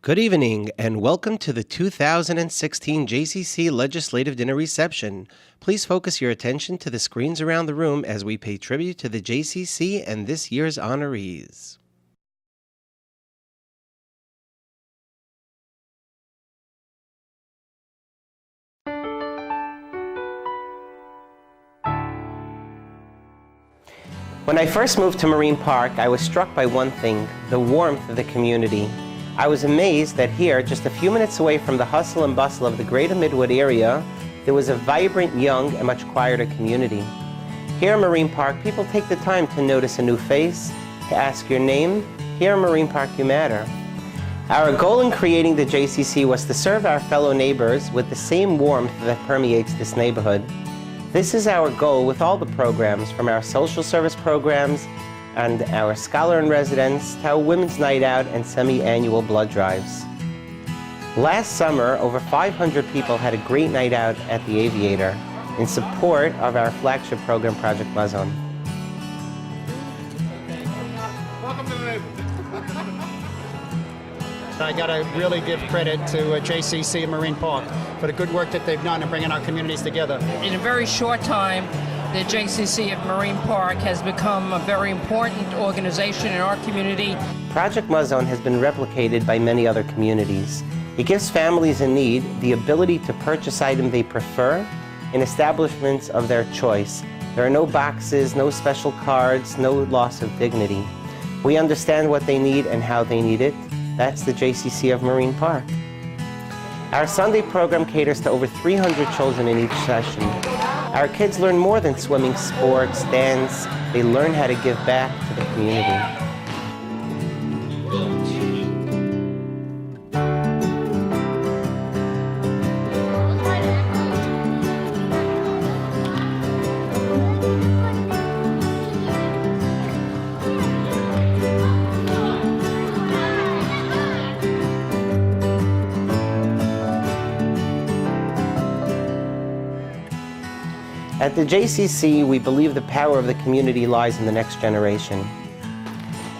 Good evening and welcome to the 2016 JCC Legislative Dinner Reception. Please focus your attention to the screens around the room as we pay tribute to the JCC and this year's honorees. When I first moved to Marine Park, I was struck by one thing, the warmth of the community. I was amazed that here, just a few minutes away from the hustle and bustle of the greater Midwood area, there was a vibrant, young, and much quieter community. Here in Marine Park, people take the time to notice a new face, to ask your name. Here in Marine Park, you matter. Our goal in creating the JCC was to serve our fellow neighbors with the same warmth that permeates this neighborhood. This is our goal with all the programs, from our social service programs and our Scholar in Residence to our Women's Night Out and semi-annual blood drives. Last summer, over 500 people had a great night out at the Aviator in support of our flagship program, Project Mazon. Welcome to the neighborhood. I got to really give credit to JCC of Marine Park for the good work that they've done in bringing our communities together. In a very short time, the JCC of Marine Park has become a very important organization in our community. Project Mazon has been replicated by many other communities. It gives families in need the ability to purchase items they prefer in establishments of their choice. There are no boxes, no special cards, no loss of dignity. We understand what they need and how they need it. That's the JCC of Marine Park. Our Sunday program caters to over 300 children in each session. Our kids learn more than swimming, sports, dance. They learn how to give back to the community. At the JCC, we believe the power of the community lies in the next generation.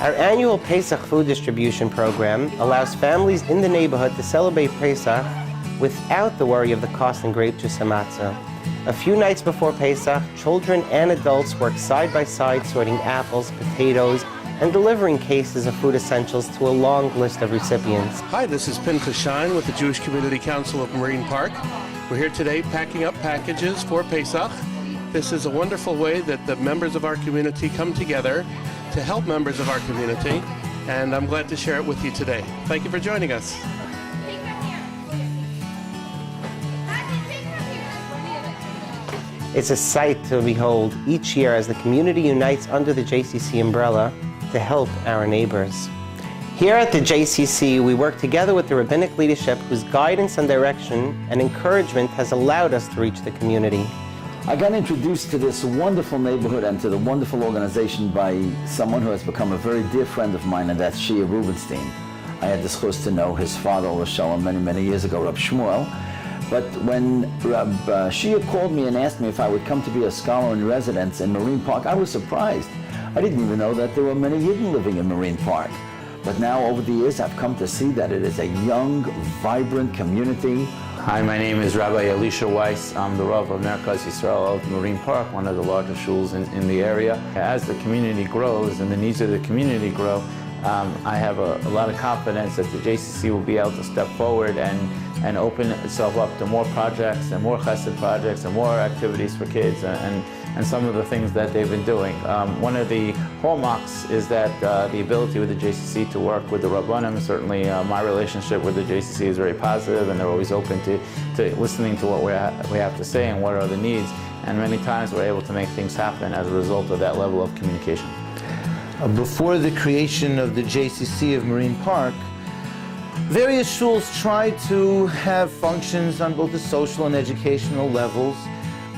Our annual Pesach food distribution program allows families in the neighborhood to celebrate Pesach without the worry of the cost and grape juice and matzah. A few nights before Pesach, children and adults work side by side sorting apples, potatoes, and delivering cases of food essentials to a long list of recipients. Hi, this is Pinchas Shine with the Jewish Community Council of Marine Park. We're here today packing up packages for Pesach. This is a wonderful way that the members of our community come together to help members of our community, and I'm glad to share it with you today. Thank you for joining us. It's a sight to behold each year as the community unites under the JCC umbrella to help our neighbors. Here at the JCC, we work together with the rabbinic leadership whose guidance and direction and encouragement has allowed us to reach the community. I got introduced to this wonderful neighborhood and to the wonderful organization by someone who has become a very dear friend of mine, and that's Shia Rubenstein. I had the chus to know his father, Shalom, many, many years ago, Rab Shmuel. But when Rab Shia called me and asked me if I would come to be a scholar in residence in Marine Park, I was surprised. I didn't even know that there were many Yidden living in Marine Park. But now, over the years, I've come to see that it is a young, vibrant community. Hi, my name is Rabbi Elisha Weiss. I'm the Rav of Merkaz Yisrael of Marine Park, one of the largest shuls in the area. As the community grows and the needs of the community grow, I have a lot of confidence that the JCC will be able to step forward and open itself up to more projects and more chesed projects and more activities for kids and some of the things that they've been doing. One of the hallmarks is that the ability with the JCC to work with the Rabbanim. Certainly my relationship with the JCC is very positive, and they're always open to listening to what we have to say and what are the needs. And many times we're able to make things happen as a result of that level of communication. Before the creation of the JCC of Marine Park, various shuls tried to have functions on both the social and educational levels,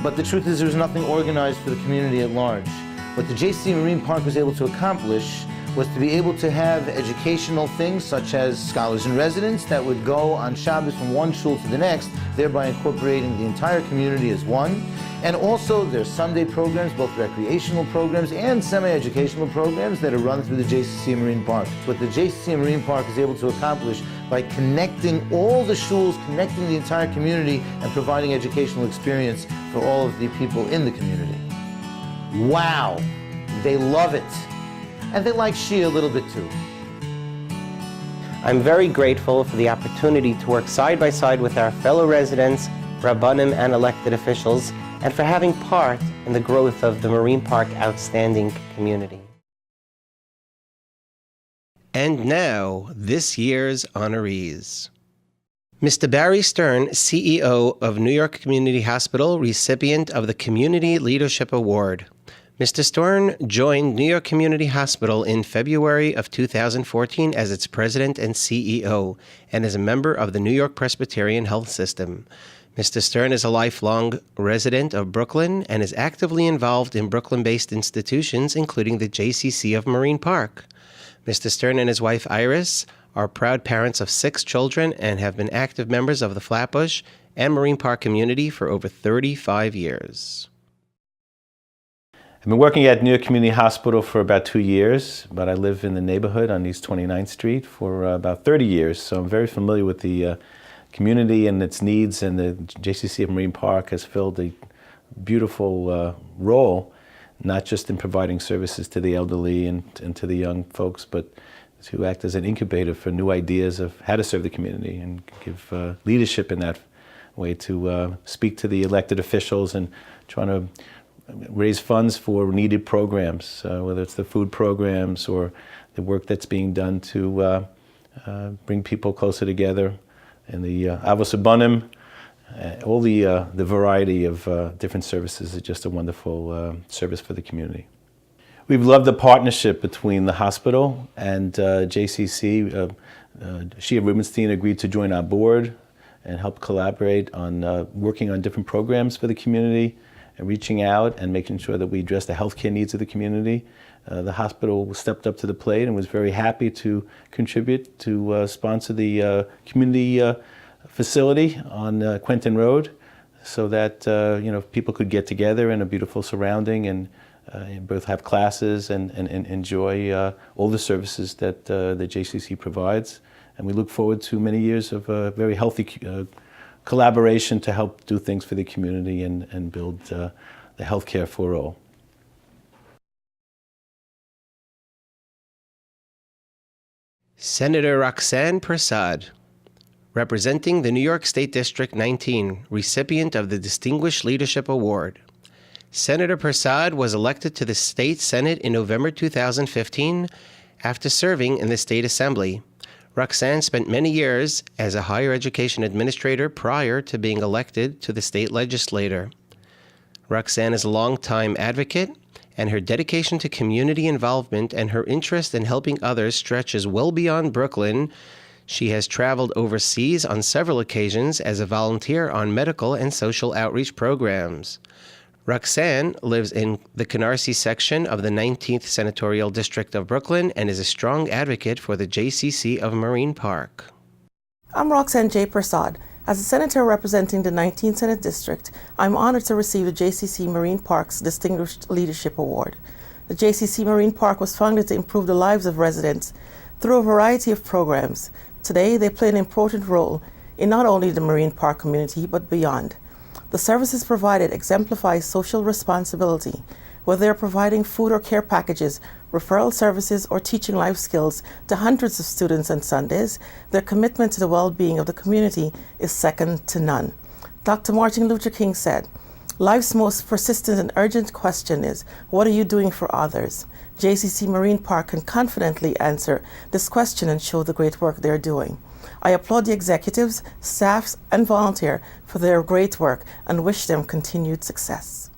but the truth is there was nothing organized for the community at large. What the JCC Marine Park was able to accomplish was to be able to have educational things such as scholars in residence that would go on Shabbos from one shul to the next, thereby incorporating the entire community as one. And also there's Sunday programs, both recreational programs and semi-educational programs that are run through the JCC of Marine Park. What the JCC of Marine Park is able to accomplish by connecting all the shuls, connecting the entire community, and providing educational experience for all of the people in the community. Wow, they love it. And they like Shia a little bit too. I'm very grateful for the opportunity to work side by side with our fellow residents, Rabbanim, and elected officials, and for having part in the growth of the Marine Park outstanding community. And now, this year's honorees. Mr. Barry Stern, CEO of New York Community Hospital, recipient of the Community Leadership Award. Mr. Stern joined New York Community Hospital in February of 2014 as its president and CEO, and is a member of the New York Presbyterian Health System. Mr. Stern is a lifelong resident of Brooklyn and is actively involved in Brooklyn-based institutions, including the JCC of Marine Park. Mr. Stern and his wife Iris are proud parents of 6 children and have been active members of the Flatbush and Marine Park community for over 35 years. I've been working at New York Community Hospital for about 2 years, but I live in the neighborhood on East 29th Street for about 30 years, so I'm very familiar with the community and its needs, and the JCC of Marine Park has filled a beautiful role, not just in providing services to the elderly and to the young folks, but to act as an incubator for new ideas of how to serve the community and give leadership in that way, to speak to the elected officials and trying to raise funds for needed programs, whether it's the food programs or the work that's being done to bring people closer together, and the Avos Abanim, all the variety of different services is just a wonderful service for the community. We've loved the partnership between the hospital and JCC. Shia Rubenstein agreed to join our board and help collaborate on working on different programs for the community, and reaching out and making sure that we address the healthcare needs of the community. The hospital stepped up to the plate and was very happy to contribute to sponsor the community facility on Quentin Road, so that people could get together in a beautiful surrounding and both have classes and enjoy all the services that the JCC provides. And we look forward to many years of very healthy collaboration to help do things for the community and build the healthcare for all. Senator Roxanne Prasad, representing the New York State District 19, recipient of the Distinguished Leadership Award. Senator Prasad was elected to the State Senate in November 2015 after serving in the State Assembly. Roxanne spent many years as a higher education administrator prior to being elected to the state legislature. Roxanne is a longtime advocate, and her dedication to community involvement and her interest in helping others stretches well beyond Brooklyn. She has traveled overseas on several occasions as a volunteer on medical and social outreach programs. Roxanne lives in the Canarsie section of the 19th Senatorial District of Brooklyn and is a strong advocate for the JCC of Marine Park. I'm Roxanne J. Prasad. As a senator representing the 19th Senate District, I'm honored to receive the JCC Marine Park's Distinguished Leadership Award. The JCC Marine Park was founded to improve the lives of residents through a variety of programs. Today, they play an important role in not only the Marine Park community, but beyond. The services provided exemplify social responsibility, whether they're providing food or care packages, referral services, or teaching life skills to hundreds of students on Sundays. Their commitment to the well-being of the community is second to none. Dr. Martin Luther King said, "Life's most persistent and urgent question is, what are you doing for others?" JCC Marine Park can confidently answer this question and show the great work they're doing. I applaud the executives, staffs, and volunteers for their great work and wish them continued success.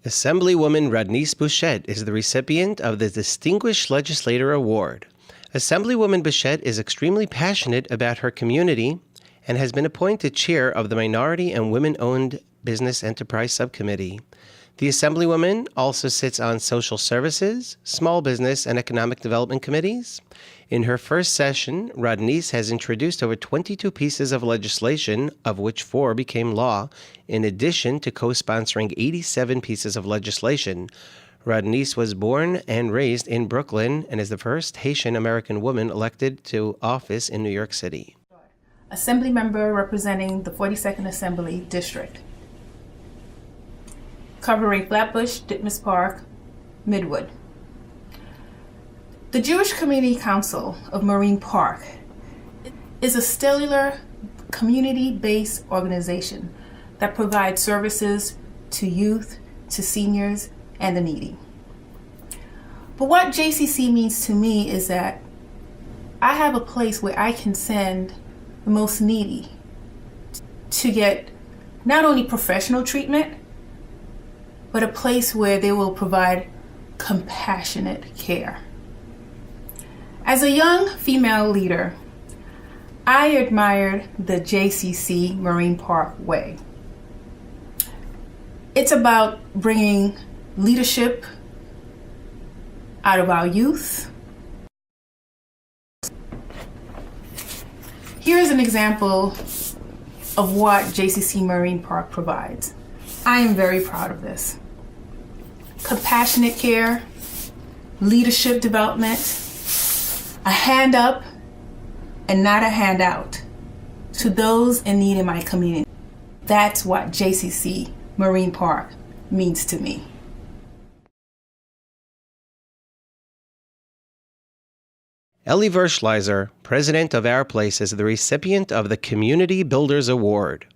Assemblywoman Rodnice Bouchette is the recipient of the Distinguished Legislator Award. Assemblywoman Bouchette is extremely passionate about her community and has been appointed chair of the Minority and Women-Owned Business Enterprise Subcommittee. The Assemblywoman also sits on social services, small business, and economic development committees. In her first session, Rodneyse has introduced over 22 pieces of legislation, of which 4 became law, in addition to co-sponsoring 87 pieces of legislation. Rodneyse was born and raised in Brooklyn and is the first Haitian American woman elected to office in New York City. Assembly member representing the 42nd Assembly District, covering Flatbush, Ditmas Park, Midwood. The Jewish Community Council of Marine Park is a stellar community-based organization that provides services to youth, to seniors, and the needy. But what JCC means to me is that I have a place where I can send the most needy to get not only professional treatment, but a place where they will provide compassionate care. As a young female leader, I admired the JCC Marine Park way. It's about bringing leadership out of our youth. Here's an example of what JCC Marine Park provides. I am very proud of this. Compassionate care, leadership development, a hand up and not a handout to those in need in my community. That's what JCC Marine Park means to me. Ellie Verschleiser, president of Our Place, is the recipient of the Community Builders Award.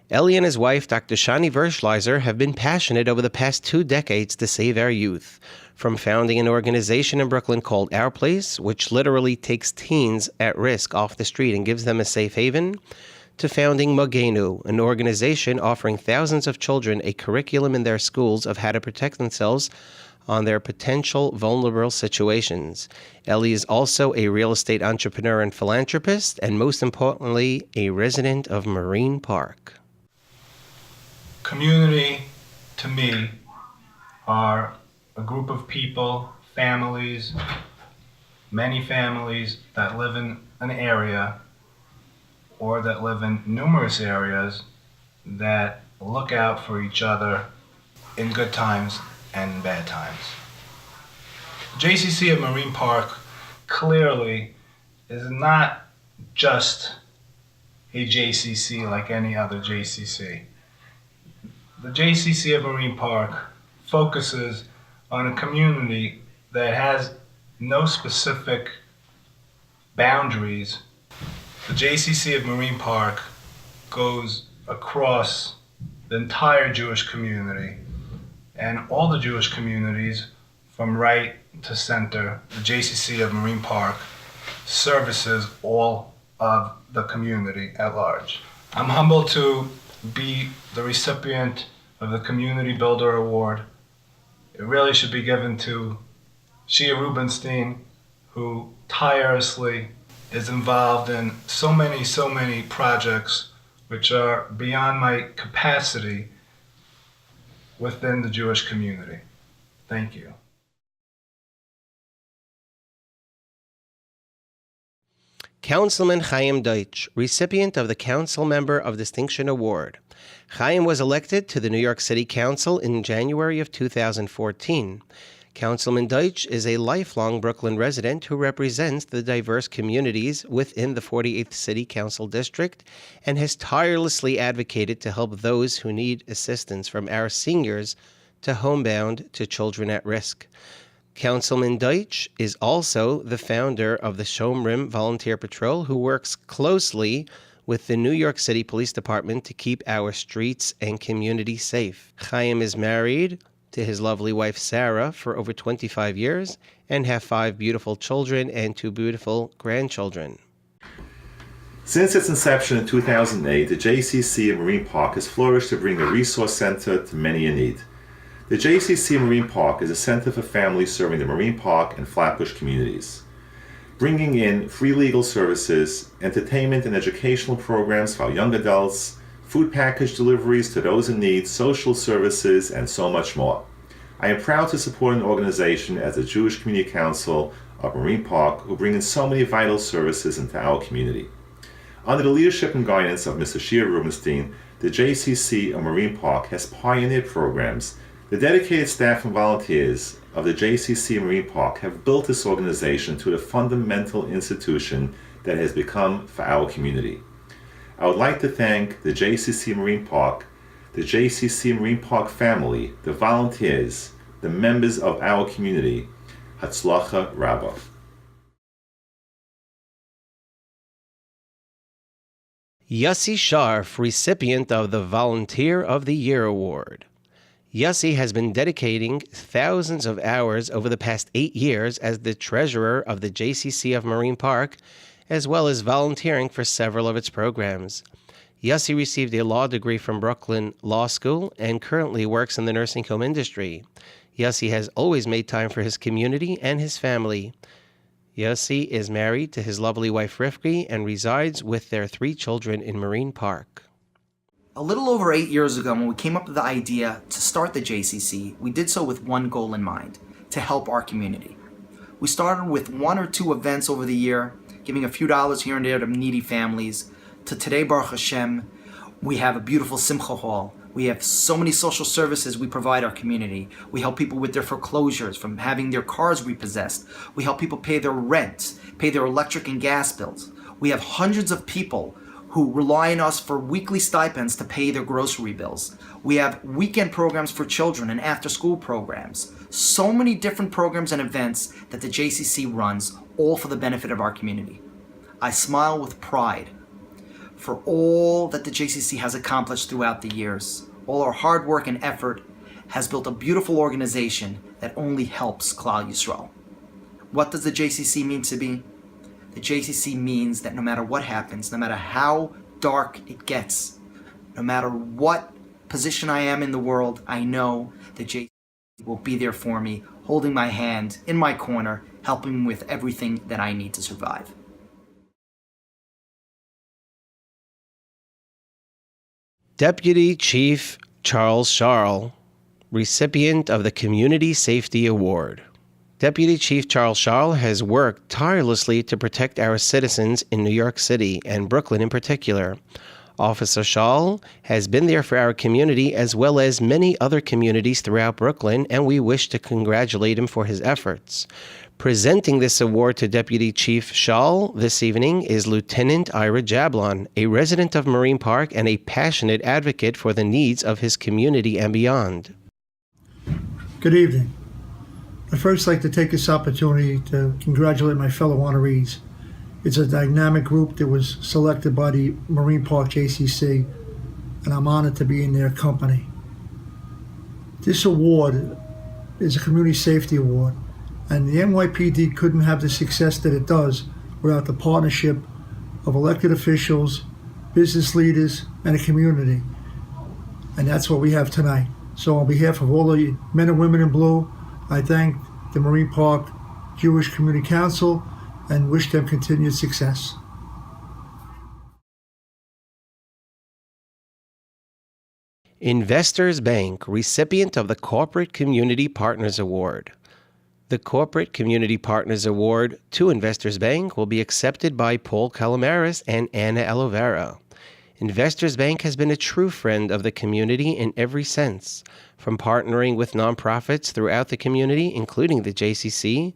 Ellie and his wife, Dr. Shani Verschleiser, have been passionate over the past 2 decades to save our youth, from founding an organization in Brooklyn called Our Place, which literally takes teens at risk off the street and gives them a safe haven, to founding Mogenu, an organization offering thousands of children a curriculum in their schools of how to protect themselves on their potential vulnerable situations. Ellie is also a real estate entrepreneur and philanthropist, and most importantly, a resident of Marine Park. Community, to me, are a group of people, families, many families that live in an area or that live in numerous areas that look out for each other in good times and in bad times. JCC of Marine Park clearly is not just a JCC like any other JCC. The JCC of Marine Park focuses on a community that has no specific boundaries. The JCC of Marine Park goes across the entire Jewish community and all the Jewish communities from right to center. The JCC of Marine Park services all of the community at large. I'm humbled to be the recipient of the Community Builder Award. It really should be given to Shia Rubenstein, who tirelessly is involved in so many projects which are beyond my capacity within the Jewish community. Thank you. Councilman Chaim Deutsch, recipient of the Council Member of Distinction Award. Chaim was elected to the New York City Council in January of 2014. Councilman Deutsch is a lifelong Brooklyn resident who represents the diverse communities within the 48th City Council District and has tirelessly advocated to help those who need assistance, from our seniors to homebound to children at risk. Councilman Deutsch is also the founder of the Shomrim Volunteer Patrol, who works closely with the New York City Police Department to keep our streets and community safe. Chaim is married to his lovely wife Sarah for over 25 years and have 5 beautiful children and 2 beautiful grandchildren. Since its inception in 2008, the JCC of Marine Park has flourished to bring a resource center to many in need. The JCC of Marine Park is a center for families serving the Marine Park and Flatbush communities, bringing in free legal services, entertainment and educational programs for our young adults, food package deliveries to those in need, social services, and so much more. I am proud to support an organization as the Jewish Community Council of Marine Park who bring in so many vital services into our community. Under the leadership and guidance of Mr. Shia Rubenstein, the JCC of Marine Park has pioneered programs. The dedicated staff and volunteers of the JCC of Marine Park have built this organization to the fundamental institution that it has become for our community. I would like to thank the JCC Marine Park, the JCC Marine Park family, the volunteers, the members of our community. Hatzlacha Rabbah. Yossi Sharf, recipient of the Volunteer of the Year Award. Yossi has been dedicating thousands of hours over the past 8 years as the treasurer of the JCC of Marine Park, as well as volunteering for several of its programs. Yossi received a law degree from Brooklyn Law School and currently works in the nursing home industry. Yossi has always made time for his community and his family. Yossi is married to his lovely wife Rifki and resides with their 3 children in Marine Park. A little over 8 years ago, when we came up with the idea to start the JCC, we did so with one goal in mind: to help our community. We started with 1 or 2 events over the year, giving a few dollars here and there to needy families. To today, Baruch Hashem, we have a beautiful Simcha Hall. We have so many social services we provide our community. We help people with their foreclosures, from having their cars repossessed. We help people pay their rent, pay their electric and gas bills. We have hundreds of people who rely on us for weekly stipends to pay their grocery bills. We have weekend programs for children and after-school programs. So many different programs and events that the JCC runs, all for the benefit of our community. I smile with pride for all that the JCC has accomplished throughout the years. All our hard work and effort has built a beautiful organization that only helps Klal Yisrael. What does the JCC mean to me? The JCC means that no matter what happens, no matter how dark it gets, no matter what position I am in the world, I know the JCC will be there for me, holding my hand, in my corner, helping me with everything that I need to survive. Deputy Chief Charles Scharl, recipient of the Community Safety Award. Deputy Chief Charles Scharl has worked tirelessly to protect our citizens in New York City and Brooklyn in particular. Officer Scharl has been there for our community as well as many other communities throughout Brooklyn, and we wish to congratulate him for his efforts. Presenting this award to Deputy Chief Scharl this evening is Lieutenant Ira Jablon, a resident of Marine Park and a passionate advocate for the needs of his community and beyond. Good evening. I'd first like to take this opportunity to congratulate my fellow honorees. It's a dynamic group that was selected by the Marine Park JCC, and I'm honored to be in their company. This award is a Community Safety Award, and the NYPD couldn't have the success that it does without the partnership of elected officials, business leaders, and a community. And that's what we have tonight. So on behalf of all the men and women in blue, I thank the Marine Park Jewish Community Council and wish them continued success. Investors Bank, recipient of the Corporate Community Partners Award. The Corporate Community Partners Award to Investors Bank will be accepted by Paul Calamaris and Anna Elovera. Investors Bank has been a true friend of the community in every sense, from partnering with nonprofits throughout the community, including the JCC,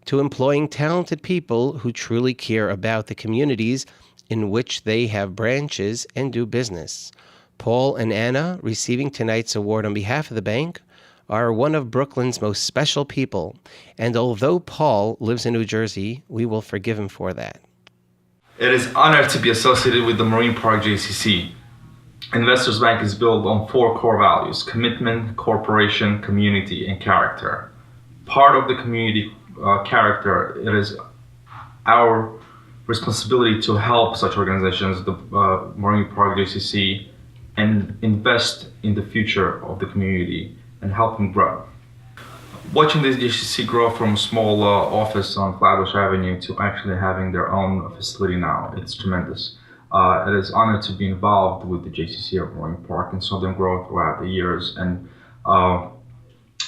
to employing talented people who truly care about the communities in which they have branches and do business. Paul and Anna, receiving tonight's award on behalf of the bank, are one of Brooklyn's most special people, and although Paul lives in New Jersey, we will forgive him for that. It is an honor to be associated with the Marine Park JCC. Investors Bank is built on 4 core values: commitment, cooperation, community, and character. Part of the community character, it is our responsibility to help such organizations, the Marine Park JCC, and invest in the future of the community and help them grow. Watching this JCC grow from a small office on Flatbush Avenue to actually having their own facility now, it's tremendous. It is an honor to be involved with the JCC of Marine Park and saw them grow throughout the years, and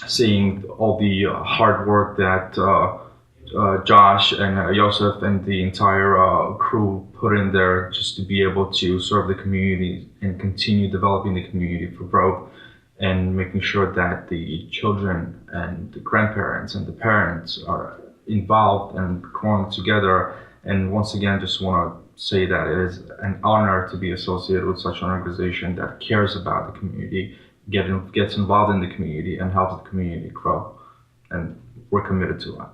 seeing all the hard work that Josh and Joseph and the entire crew put in there just to be able to serve the community and continue developing the community for growth, and making sure that the children and the grandparents and the parents are involved and growing together. And once again, just want to say that it is an honor to be associated with such an organization that cares about the community, gets involved in the community, and helps the community grow. And we're committed to that.